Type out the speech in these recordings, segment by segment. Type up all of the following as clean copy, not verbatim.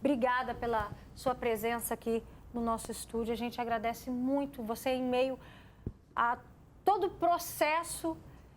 Obrigada pela sua presença aqui no nosso estúdio. A gente agradece muito você em meio a todo o processo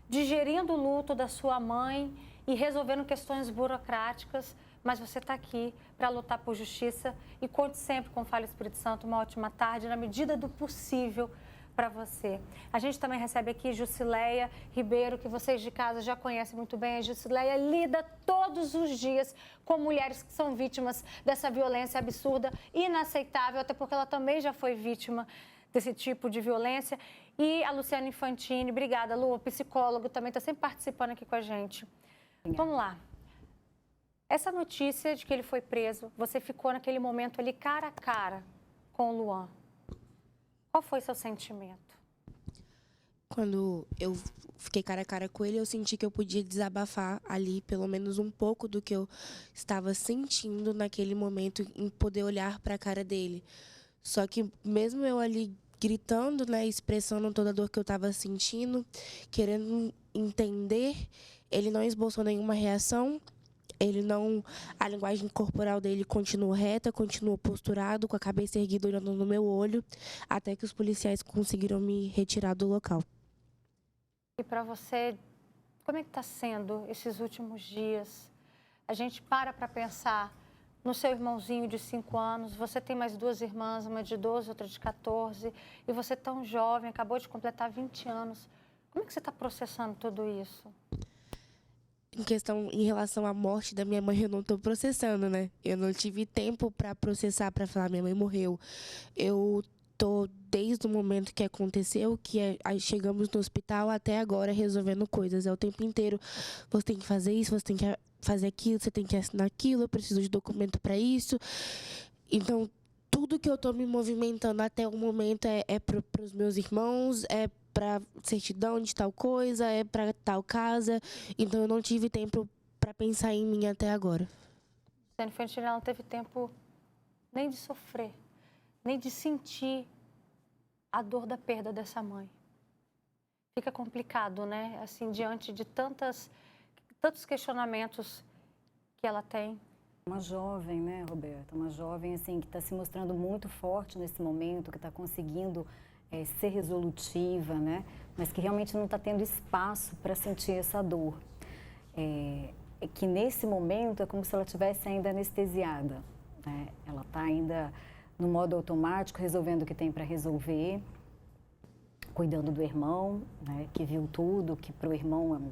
digerindo o luto da sua mãe e resolvendo questões burocráticas, mas você está aqui para lutar por justiça e conte sempre com o Fala Espírito Santo. Uma ótima tarde, na medida do possível, para você. A gente também recebe aqui Jusileia Ribeiro, que vocês de casa já conhecem muito bem. A Jusileia lida todos os dias com mulheres que são vítimas dessa violência absurda, inaceitável, até porque ela também já foi vítima desse tipo de violência. E a Luciana Infantini, obrigada, Lu, psicólogo, também está sempre participando aqui com a gente. Vamos lá. Essa notícia de que ele foi preso, você ficou naquele momento ali cara a cara com o Luan. Qual foi seu sentimento? Quando eu fiquei cara a cara com ele, eu senti que eu podia desabafar ali, pelo menos um pouco do que eu estava sentindo naquele momento, em poder olhar para a cara dele. Só que mesmo eu ali gritando, né, expressando toda a dor que eu estava sentindo, querendo entender, ele não esboçou nenhuma reação. Ele não, a linguagem corporal dele continuou reta, continuou posturado, com a cabeça erguida, olhando no meu olho, até que os policiais conseguiram me retirar do local. E para você, como é que está sendo esses últimos dias? A gente para pensar no seu irmãozinho de 5 anos, você tem mais 2 irmãs, uma de 12, outra de 14, e você tão jovem, acabou de completar 20 anos. Como é que você está processando tudo isso? Em relação à morte da minha mãe, eu não estou processando, né? Eu não tive tempo para processar, para falar, minha mãe morreu. Eu tô desde o momento que aconteceu, aí chegamos no hospital até agora resolvendo coisas. É o tempo inteiro, você tem que fazer isso, você tem que fazer aquilo, você tem que assinar aquilo, eu preciso de documento para isso. Então, tudo que eu estou me movimentando até o momento é para os meus irmãos, é para certidão de tal coisa, é para tal casa. Então, eu não tive tempo para pensar em mim até agora. A Infantini não teve tempo nem de sofrer, nem de sentir a dor da perda dessa mãe. Fica complicado, né? Assim, diante de tantos questionamentos que ela tem. Uma jovem, né, Roberta? Uma jovem, assim, que está se mostrando muito forte nesse momento, que está conseguindo ser resolutiva, né? Mas que realmente não está tendo espaço para sentir essa dor. Que nesse momento é como se ela estivesse ainda anestesiada, né? Ela está ainda no modo automático, resolvendo o que tem para resolver, cuidando do irmão, né, que viu tudo, que para o irmão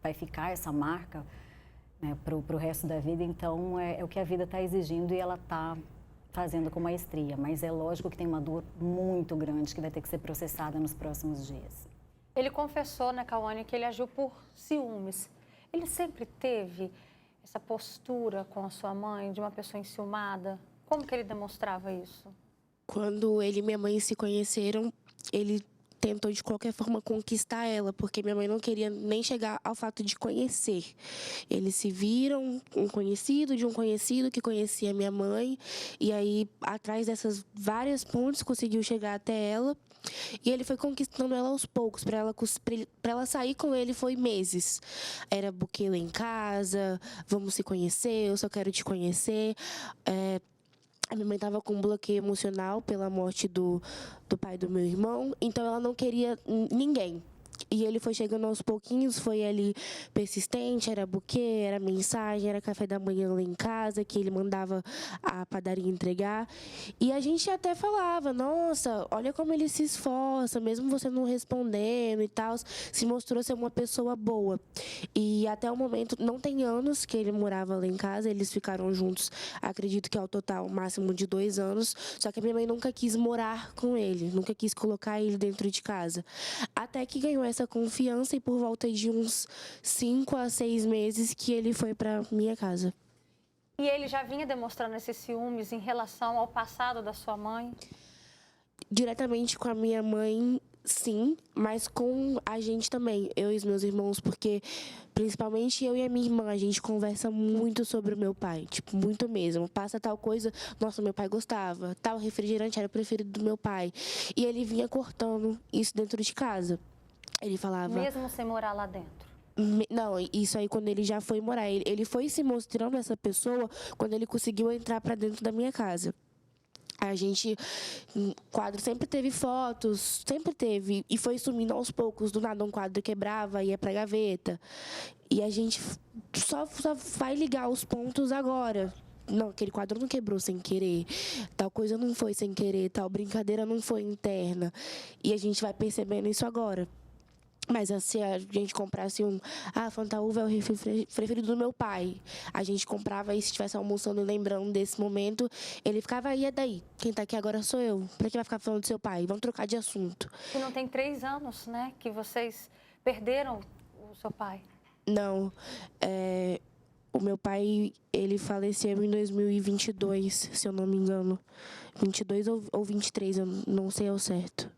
vai ficar essa marca, né, para o resto da vida. Então, é o que a vida está exigindo e ela está fazendo com maestria. Mas é lógico que tem uma dor muito grande que vai ter que ser processada nos próximos dias. Ele confessou, né, Cauane, que ele agiu por ciúmes. Ele sempre teve essa postura com a sua mãe, de uma pessoa enciumada? Como que ele demonstrava isso? Quando ele e minha mãe se conheceram, ele tentou de qualquer forma conquistar ela, porque minha mãe não queria nem chegar ao fato de conhecer. Eles se viram, um conhecido de um conhecido que conhecia minha mãe, e aí, atrás dessas várias pontes, conseguiu chegar até ela. E ele foi conquistando ela aos poucos. Para ela sair com ele foi meses. Era buquê lá em casa, vamos se conhecer, eu só quero te conhecer. A minha mãe estava com um bloqueio emocional pela morte do pai do meu irmão, então ela não queria ninguém. E ele foi chegando aos pouquinhos, foi ali persistente, era buquê, era mensagem, era café da manhã lá em casa, que ele mandava a padaria entregar. E a gente até falava, nossa, olha como ele se esforça, mesmo você não respondendo e tal, se mostrou ser uma pessoa boa. E até o momento, não tem anos que ele morava lá em casa, eles ficaram juntos, acredito que ao total, máximo de 2 anos, só que a minha mãe nunca quis morar com ele, nunca quis colocar ele dentro de casa. Até que ganhou essa confiança e por volta de uns 5 a 6 meses que ele foi para minha casa. E ele já vinha demonstrando esses ciúmes em relação ao passado da sua mãe? Diretamente com a minha mãe, sim, mas com a gente também, eu e os meus irmãos, porque principalmente eu e a minha irmã, a gente conversa muito sobre o meu pai, tipo, muito mesmo. Passa tal coisa, nossa, meu pai gostava, tal refrigerante era o preferido do meu pai. E ele vinha cortando isso dentro de casa. Ele falava... Mesmo sem morar lá dentro? Não, isso aí quando ele já foi morar. Ele foi se mostrando essa pessoa quando ele conseguiu entrar para dentro da minha casa. A gente, o quadro sempre teve fotos, sempre teve. E foi sumindo aos poucos. Do nada um quadro quebrava, ia pra gaveta. E a gente só vai ligar os pontos agora. Não, aquele quadro não quebrou sem querer. Tal coisa não foi sem querer. Tal brincadeira não foi interna. E a gente vai percebendo isso agora. Mas se a gente comprasse Fantaúva é o refri preferido do meu pai. A gente comprava e se estivesse almoçando e lembrando desse momento, ele ficava, e daí? Quem tá aqui agora sou eu. Pra que vai ficar falando do seu pai? Vamos trocar de assunto. E não tem 3 anos, né, que vocês perderam o seu pai? Não. O meu pai, ele faleceu em 2022, se eu não me engano. 22 ou 23, eu não sei ao certo.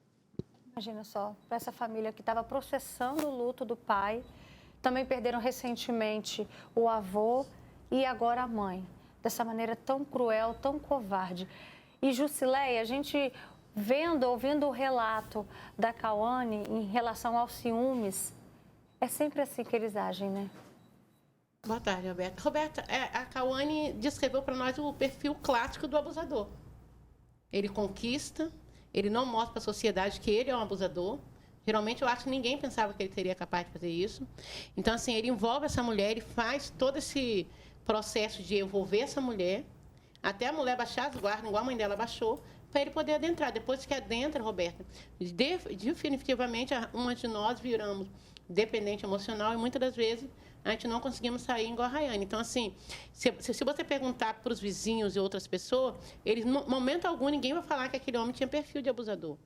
Imagina só, para essa família que estava processando o luto do pai, também perderam recentemente o avô e agora a mãe, dessa maneira tão cruel, tão covarde. E Jusileia, a gente ouvindo o relato da Cauane em relação aos ciúmes, é sempre assim que eles agem, né? Boa tarde, Roberta. Roberta, a Cauane descreveu para nós o perfil clássico do abusador. Ele conquista, ele não mostra para a sociedade que ele é um abusador. Geralmente, eu acho que ninguém pensava que ele seria capaz de fazer isso. Então, assim, ele envolve essa mulher, ele faz todo esse processo de envolver essa mulher, até a mulher baixar as guardas, igual a mãe dela baixou, para ele poder adentrar. Depois que adentra, Roberta, definitivamente, uma de nós viramos dependente emocional e, muitas das vezes, a gente não conseguimos sair igual a Rayane. Então, assim, se você perguntar para os vizinhos e outras pessoas, eles, no momento algum, ninguém vai falar que aquele homem tinha perfil de abusador.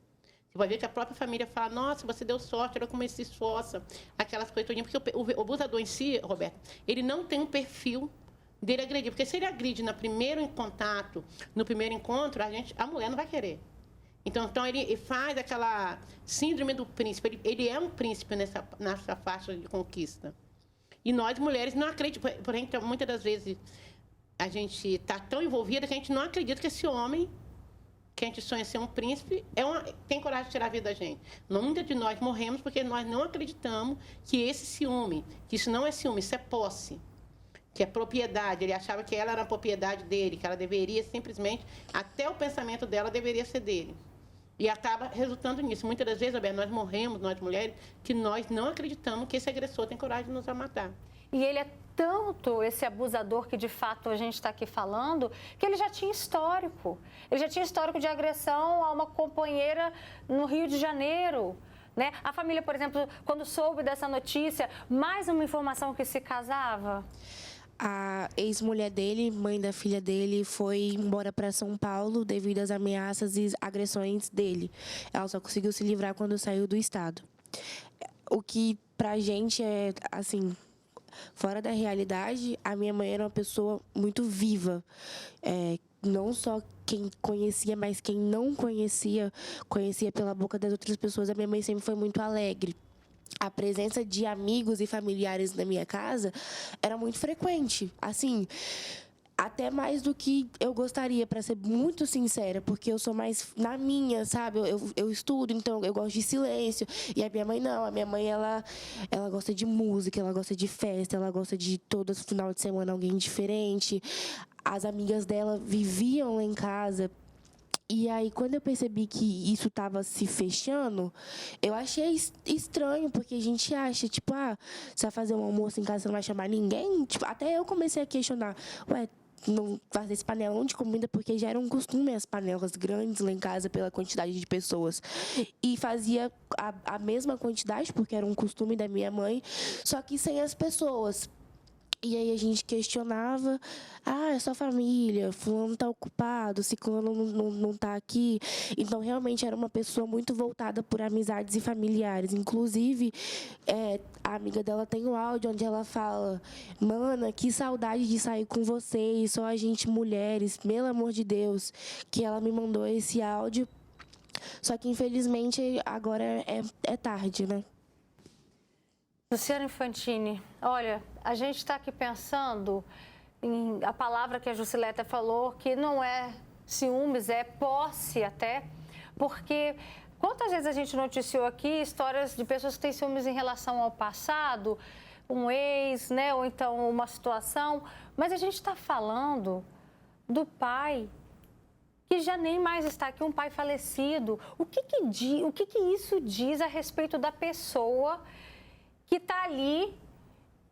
Você vai ver que a própria família fala, nossa, você deu sorte, olha como ele se esforça, aquelas coisas todinhas. Porque o abusador em si, Roberto, ele não tem um perfil dele agredir. Porque se ele agride no primeiro contato, no primeiro encontro, a mulher não vai querer. Então ele faz aquela síndrome do príncipe. Ele é um príncipe nessa faixa de conquista. E nós, mulheres, não acreditamos. Porém, muitas das vezes, a gente está tão envolvida que a gente não acredita que esse homem, que a gente sonha ser um príncipe, tem coragem de tirar a vida da gente. Muitas de nós morremos porque nós não acreditamos que esse ciúme, que isso não é ciúme, isso é posse, que é propriedade. Ele achava que ela era a propriedade dele, que ela deveria simplesmente, até o pensamento dela deveria ser dele. E acaba resultando nisso. Muitas das vezes, nós morremos, nós mulheres, que nós não acreditamos que esse agressor tem coragem de nos matar. E ele é tanto esse abusador que, de fato, a gente está aqui falando, que ele já tinha histórico. Ele já tinha histórico de agressão a uma companheira no Rio de Janeiro. Né? A família, por exemplo, quando soube dessa notícia, mais uma informação que se casava... A ex-mulher dele, mãe da filha dele, foi embora para São Paulo devido às ameaças e agressões dele. Ela só conseguiu se livrar quando saiu do estado. O que pra gente é, assim, fora da realidade, a minha mãe era uma pessoa muito viva. Não só quem conhecia, mas quem não conhecia pela boca das outras pessoas. A minha mãe sempre foi muito alegre. A presença de amigos e familiares na minha casa era muito frequente. Assim, até mais do que eu gostaria, para ser muito sincera, porque eu sou mais na minha, sabe? Eu estudo, então eu gosto de silêncio. E a minha mãe não. A minha mãe, ela gosta de música, ela gosta de festa, ela gosta de todo final de semana alguém diferente. As amigas dela viviam lá em casa. E aí, quando eu percebi que isso estava se fechando, eu achei estranho, porque a gente acha, tipo, você vai fazer um almoço em casa, você não vai chamar ninguém? Tipo, até eu comecei a questionar, não fazer esse panelão de comida, porque já era um costume as panelas grandes lá em casa pela quantidade de pessoas. E fazia a mesma quantidade, porque era um costume da minha mãe, só que sem as pessoas. E aí a gente questionava, é só família, fulano tá ocupado, ciclano não tá aqui. Então, realmente, era uma pessoa muito voltada por amizades e familiares. Inclusive, a amiga dela tem um áudio onde ela fala, mana, que saudade de sair com vocês, só a gente mulheres, pelo amor de Deus, que ela me mandou esse áudio. Só que, infelizmente, agora é tarde, né? Luciana Infantini, olha, a gente está aqui pensando em a palavra que a Jusileta falou, que não é ciúmes, é posse até, porque quantas vezes a gente noticiou aqui histórias de pessoas que têm ciúmes em relação ao passado, um ex, né? Ou então uma situação. Mas a gente está falando do pai que já nem mais está aqui, um pai falecido. O que isso diz a respeito da pessoa que está ali,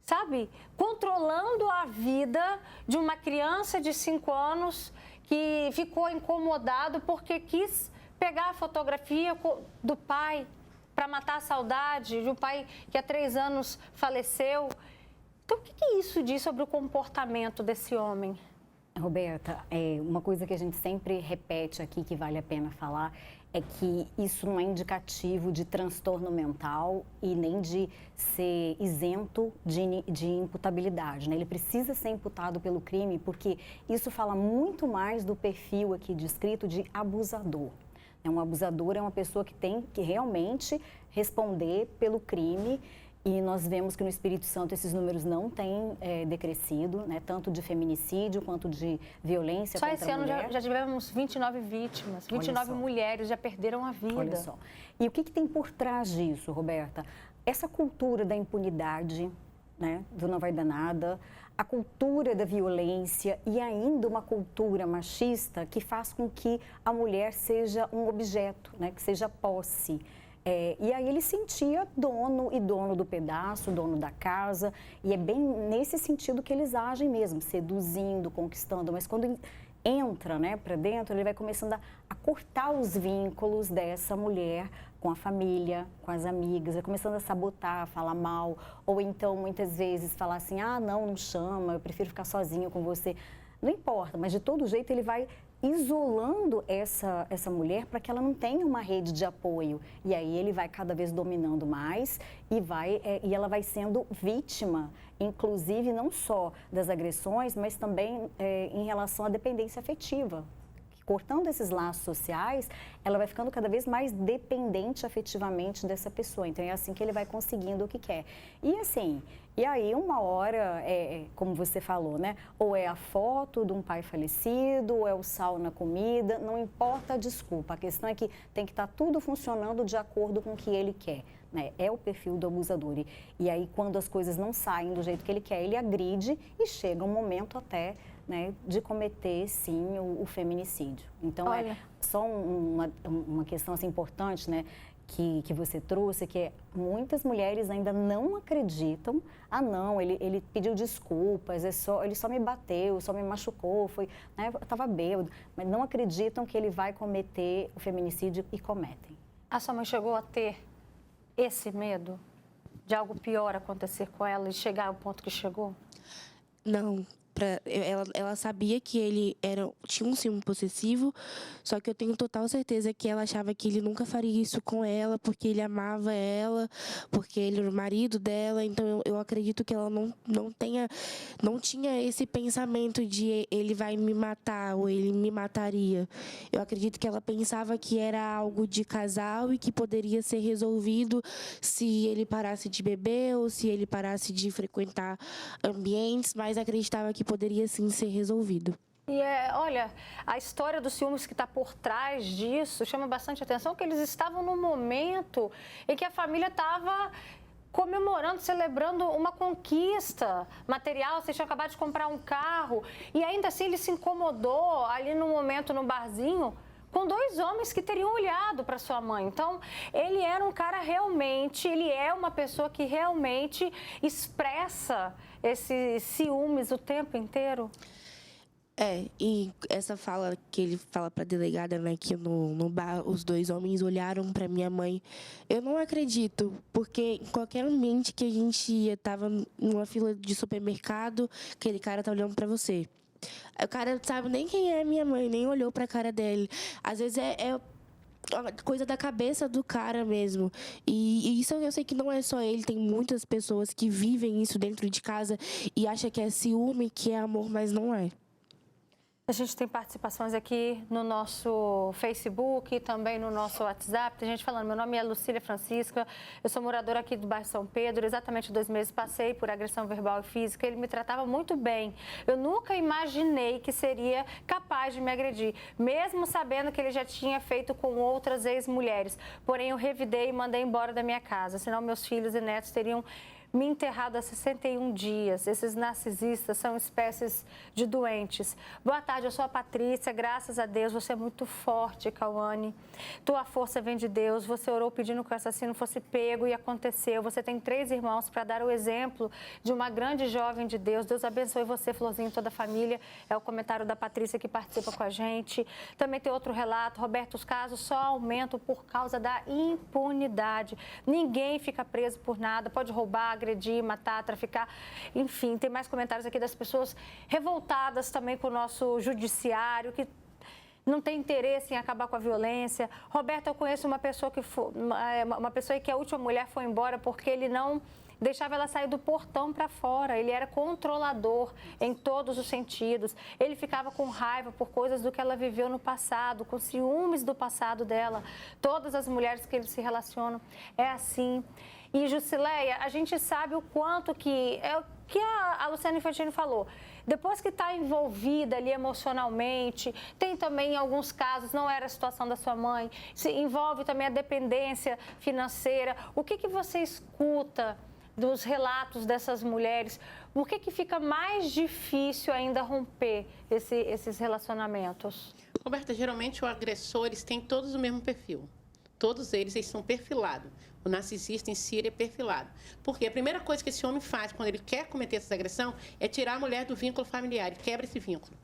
sabe, controlando a vida de uma criança de 5 anos que ficou incomodado porque quis pegar a fotografia do pai para matar a saudade de um pai que há 3 anos faleceu? Então, o que isso diz sobre o comportamento desse homem? Roberta, uma coisa que a gente sempre repete aqui, que vale a pena falar, é que isso não é indicativo de transtorno mental e nem de ser isento de imputabilidade, né? Ele precisa ser imputado pelo crime porque isso fala muito mais do perfil aqui descrito de abusador. Um abusador é uma pessoa que tem que realmente responder pelo crime. E nós vemos que no Espírito Santo esses números não têm decrescido, né? Tanto de feminicídio quanto de violência contra a mulher. Só esse ano já tivemos 29 vítimas, 29 mulheres já perderam a vida. Olha só. E o que tem por trás disso, Roberta? Essa cultura da impunidade, né? Do não vai dar nada, a cultura da violência e ainda uma cultura machista que faz com que a mulher seja um objeto, né? Que seja posse. E aí ele sentia dono do pedaço, dono da casa, e é bem nesse sentido que eles agem mesmo, seduzindo, conquistando, mas quando entra, né, para dentro, ele vai começando a cortar os vínculos dessa mulher com a família, com as amigas, vai começando a sabotar, a falar mal, ou então muitas vezes falar assim, não chama, eu prefiro ficar sozinho com você. Não importa, mas de todo jeito ele vai isolando essa mulher para que ela não tenha uma rede de apoio. E aí ele vai cada vez dominando mais e ela vai sendo vítima, inclusive não só das agressões, mas também em relação à dependência afetiva. Cortando esses laços sociais, ela vai ficando cada vez mais dependente afetivamente dessa pessoa. Então, é assim que ele vai conseguindo o que quer. E aí uma hora, como você falou, né? Ou é a foto de um pai falecido, ou é o sal na comida, não importa a desculpa. A questão é que tem que estar tudo funcionando de acordo com o que ele quer. Né? É o perfil do abusador. E aí, quando as coisas não saem do jeito que ele quer, ele agride e chega um momento até, né, de cometer, sim, o feminicídio. Então, Olha, é só uma questão assim, importante, né, que você trouxe, que é muitas mulheres ainda não acreditam. Não, ele pediu desculpas, ele só me bateu, só me machucou, né, eu estava bêbado. Mas não acreditam que ele vai cometer o feminicídio e cometem. A sua mãe chegou a ter esse medo de algo pior acontecer com ela e chegar ao ponto que chegou? Não. Ela sabia que ele tinha um ciúme possessivo, só que eu tenho total certeza que ela achava que ele nunca faria isso com ela, porque ele amava ela, porque ele era o marido dela. Então eu acredito que ela não tinha esse pensamento de ele vai me matar ou ele me mataria. Eu acredito que ela pensava que era algo de casal e que poderia ser resolvido se ele parasse de beber ou se ele parasse de frequentar ambientes, mas acreditava que poderia sim ser resolvido. E olha, a história dos ciúmes que está por trás disso chama bastante atenção, que eles estavam num momento em que a família estava comemorando, celebrando uma conquista material. Vocês tinham acabado de comprar um carro e ainda assim ele se incomodou ali no momento no barzinho com 2 homens que teriam olhado para sua mãe. Então, ele era um cara realmente, ele é uma pessoa que realmente expressa esses ciúmes o tempo inteiro. E essa fala que ele fala para a delegada, né, que no bar os 2 homens olharam para minha mãe, eu não acredito, porque em qualquer ambiente que a gente ia, tava numa fila de supermercado, aquele cara tá olhando para você. O cara não sabe nem quem é minha mãe, nem olhou para a cara dele. Às vezes é coisa da cabeça do cara mesmo. E isso eu sei que não é só ele, tem muitas pessoas que vivem isso dentro de casa e acham que é ciúme, que é amor, mas não é. A gente tem participações aqui no nosso Facebook e também no nosso WhatsApp. Tem gente falando, meu nome é Lucília Francisca, eu sou moradora aqui do bairro São Pedro. Exatamente 2 meses passei por agressão verbal e física. Ele me tratava muito bem. Eu nunca imaginei que seria capaz de me agredir, mesmo sabendo que ele já tinha feito com outras ex-mulheres. Porém, eu revidei e mandei embora da minha casa, senão meus filhos e netos teriam me enterrado há 61 dias. Esses narcisistas são espécies de doentes. Boa tarde, eu sou a Patrícia, graças a Deus, você é muito forte, Cauane. Tua força vem de Deus, você orou pedindo que o assassino fosse pego e aconteceu. Você tem 3 irmãos para dar o exemplo de uma grande jovem de Deus. Deus abençoe você, Florzinha, e toda a família. É o comentário da Patrícia que participa com a gente. Também tem outro relato, Roberto, os casos só aumentam por causa da impunidade. Ninguém fica preso por nada, pode roubar, agredir, matar, traficar, enfim, tem mais comentários aqui das pessoas revoltadas também com o nosso judiciário, que não tem interesse em acabar com a violência. Roberto, eu conheço uma pessoa que a última mulher foi embora porque ele não deixava ela sair do portão para fora. Ele era controlador em todos os sentidos. Ele ficava com raiva por coisas do que ela viveu no passado, com ciúmes do passado dela. Todas as mulheres que eles se relacionam é assim. E, Jusileia, a gente sabe o quanto que... É o que a Luciana Infantini falou. Depois que está envolvida ali emocionalmente, tem também, em alguns casos, não era a situação da sua mãe, se envolve também a dependência financeira. O que você escuta dos relatos dessas mulheres? Por que fica mais difícil ainda romper esses relacionamentos? Roberta, geralmente os agressores têm todos o mesmo perfil. Todos eles são perfilados. O narcisista em si ele é perfilado. Porque a primeira coisa que esse homem faz quando ele quer cometer essa agressão é tirar a mulher do vínculo familiar. Ele quebra esse vínculo.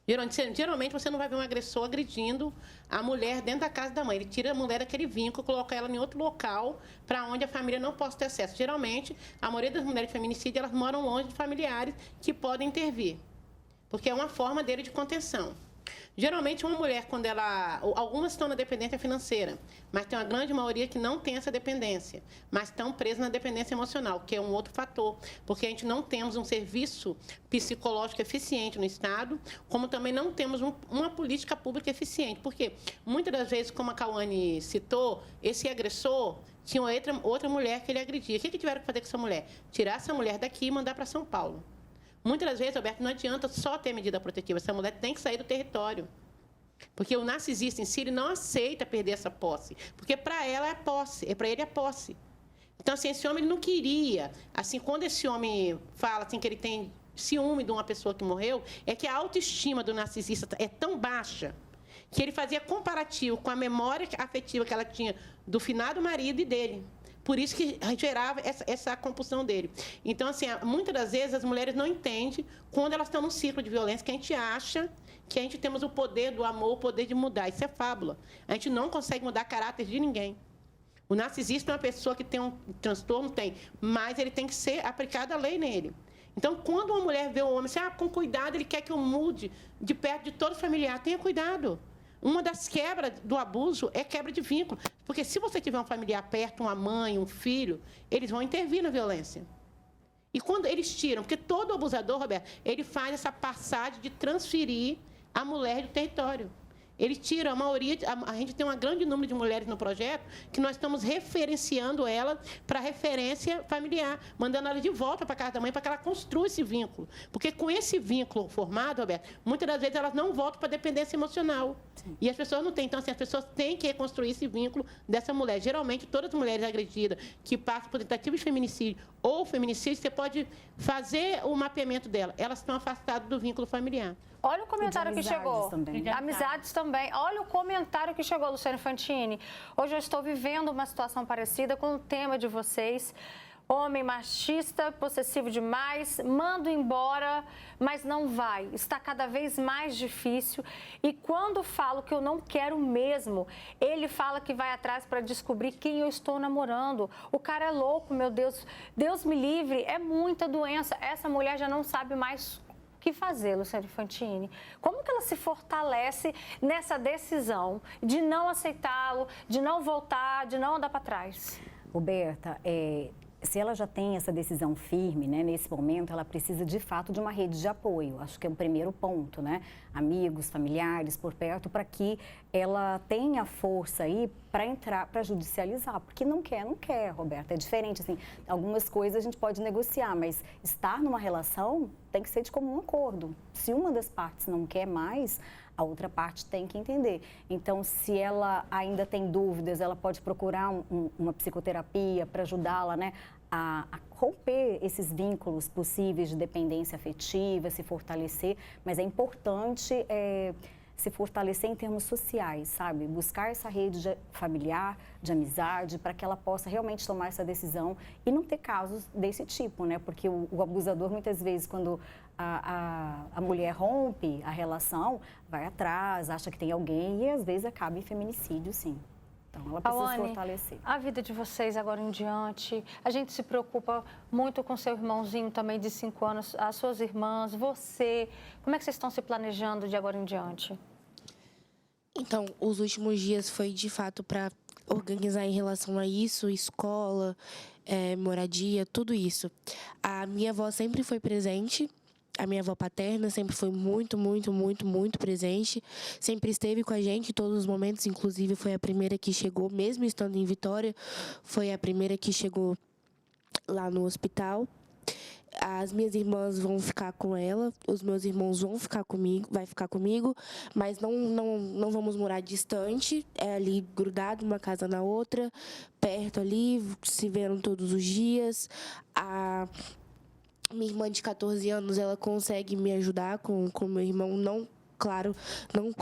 Geralmente você não vai ver um agressor agredindo a mulher dentro da casa da mãe. Ele tira a mulher daquele vínculo, coloca ela em outro local para onde a família não possa ter acesso. Geralmente, a maioria das mulheres de feminicídio, elas moram longe de familiares que podem intervir. Porque é uma forma dele de contenção. Geralmente, uma mulher, quando ela... Algumas estão na dependência financeira, mas tem uma grande maioria que não tem essa dependência, mas estão presas na dependência emocional, que é um outro fator, porque a gente não temos um serviço psicológico eficiente no Estado, como também não temos uma política pública eficiente. Porque, muitas das vezes, como a Cauane citou, esse agressor tinha outra mulher que ele agredia. O que tiveram que fazer com essa mulher? Tirar essa mulher daqui e mandar para São Paulo. Muitas das vezes, Roberto, não adianta só ter medida protetiva. Essa mulher tem que sair do território. Porque o narcisista em si, ele não aceita perder essa posse. Porque para ela é posse, para ele é posse. Então, assim, esse homem ele não queria. Assim, quando esse homem fala assim, que ele tem ciúme de uma pessoa que morreu, é que a autoestima do narcisista é tão baixa que ele fazia comparativo com a memória afetiva que ela tinha do finado marido e dele. Por isso que gerava essa compulsão dele. Então, assim, muitas das vezes as mulheres não entendem quando elas estão num ciclo de violência que a gente acha que a gente temos o poder do amor, o poder de mudar. Isso é fábula. A gente não consegue mudar caráter de ninguém. O narcisista é uma pessoa que tem um transtorno, tem, mas ele tem que ser aplicada a lei nele. Então, quando uma mulher vê um homem assim, com cuidado, ele quer que eu mude de perto de todo familiar, tenha cuidado. Uma das quebras do abuso é quebra de vínculo. Porque se você tiver um familiar perto, uma mãe, um filho, eles vão intervir na violência. E quando eles tiram, porque todo abusador, Roberto, ele faz essa passagem de transferir a mulher do território. Ele tira a maioria, a gente tem um grande número de mulheres no projeto que nós estamos referenciando ela para referência familiar, mandando ela de volta para a casa da mãe para que ela construa esse vínculo. Porque com esse vínculo formado, Roberto, muitas das vezes elas não voltam para a dependência emocional. Sim. E as pessoas não têm. Então, assim, as pessoas têm que reconstruir esse vínculo dessa mulher. Geralmente, todas as mulheres agredidas que passam por tentativa de feminicídio ou feminicídio, você pode fazer o mapeamento dela. Elas estão afastadas do vínculo familiar. Olha o comentário que chegou. Também. Amizades também. Olha o comentário que chegou, Luciana Infantini. Hoje eu estou vivendo uma situação parecida com o tema de vocês. Homem machista, possessivo demais, mando embora, mas não vai. Está cada vez mais difícil. E quando falo que eu não quero mesmo, ele fala que vai atrás para descobrir quem eu estou namorando. O cara é louco, meu Deus. Deus me livre, é muita doença. Essa mulher já não sabe mais o que fazer, Luciana Infantini. Como que ela se fortalece nessa decisão de não aceitá-lo, de não voltar, de não andar para trás? Roberta, se ela já tem essa decisão firme, né, nesse momento, ela precisa de fato de uma rede de apoio. Acho que é o primeiro ponto, né? Amigos, familiares por perto, para que ela tenha força aí para entrar, para judicializar. Porque não quer, Roberta. É diferente, assim, algumas coisas a gente pode negociar, mas estar numa relação tem que ser de comum acordo. Se uma das partes não quer mais, a outra parte tem que entender. Então, se ela ainda tem dúvidas, ela pode procurar uma psicoterapia para ajudá-la, né, a romper esses vínculos possíveis de dependência afetiva, se fortalecer, mas é importante se fortalecer em termos sociais, sabe? Buscar essa rede familiar, de amizade, para que ela possa realmente tomar essa decisão e não ter casos desse tipo, né? Porque o abusador, muitas vezes, quando a mulher rompe a relação, vai atrás, acha que tem alguém e, às vezes, acaba em feminicídio, sim. Então, ela precisa se fortalecer. A vida de vocês agora em diante, a gente se preocupa muito com seu irmãozinho também de 5 anos, as suas irmãs, você. Como é que vocês estão se planejando de agora em diante? Então, os últimos dias foi de fato para organizar em relação a isso, escola, moradia, tudo isso. A minha avó sempre foi presente. A minha avó paterna sempre foi muito, muito, muito, muito presente. Sempre esteve com a gente em todos os momentos. Inclusive, foi a primeira que chegou, mesmo estando em Vitória, foi a primeira que chegou lá no hospital. As minhas irmãs vão ficar com ela, os meus irmãos vão ficar comigo, mas não vamos morar distante, é ali grudado uma casa na outra, perto ali, se vendo todos os dias. A minha irmã de 14 anos, ela consegue me ajudar com meu irmão, não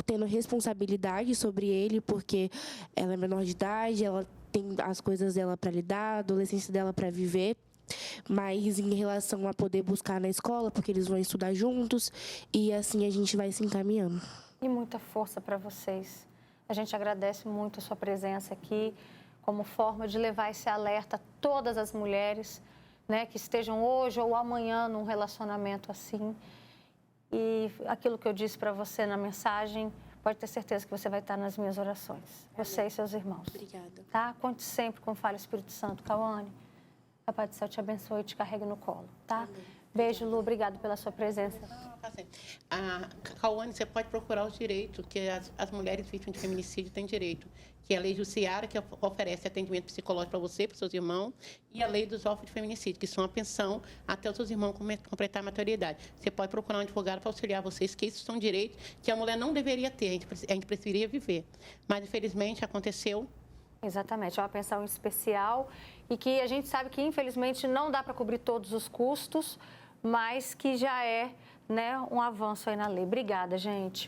tendo responsabilidade sobre ele, porque ela é menor de idade, ela tem as coisas dela para lidar, a adolescência dela para viver. Mas em relação a poder buscar na escola, porque eles vão estudar juntos, e assim a gente vai se encaminhando. E muita força para vocês. A gente agradece muito a sua presença aqui, como forma de levar esse alerta a todas as mulheres, né, que estejam hoje ou amanhã num relacionamento assim. E aquilo que eu disse para você na mensagem, pode ter certeza que você vai estar nas minhas orações. Você e seus irmãos. Obrigada. Tá? Conte sempre com o Fala Espírito Santo, Cauane. Papai do Céu te abençoe e te carregue no colo, tá? Amém. Beijo, Lu. Obrigado pela sua presença. Cauane, você pode procurar os direitos que as mulheres vítimas de feminicídio têm direito, que é a Lei Jussiara, que oferece atendimento psicológico para você, para os seus irmãos, e a Lei dos órfãos de feminicídio, que são a pensão até os seus irmãos completar a maioridade. Você pode procurar um advogado para auxiliar vocês, que isso são direitos que a mulher não deveria ter, a gente preferiria viver. Mas, infelizmente, aconteceu. Exatamente, é uma pensão especial e que a gente sabe que, infelizmente, não dá para cobrir todos os custos, mas que já é, né, um avanço aí na lei. Obrigada, gente.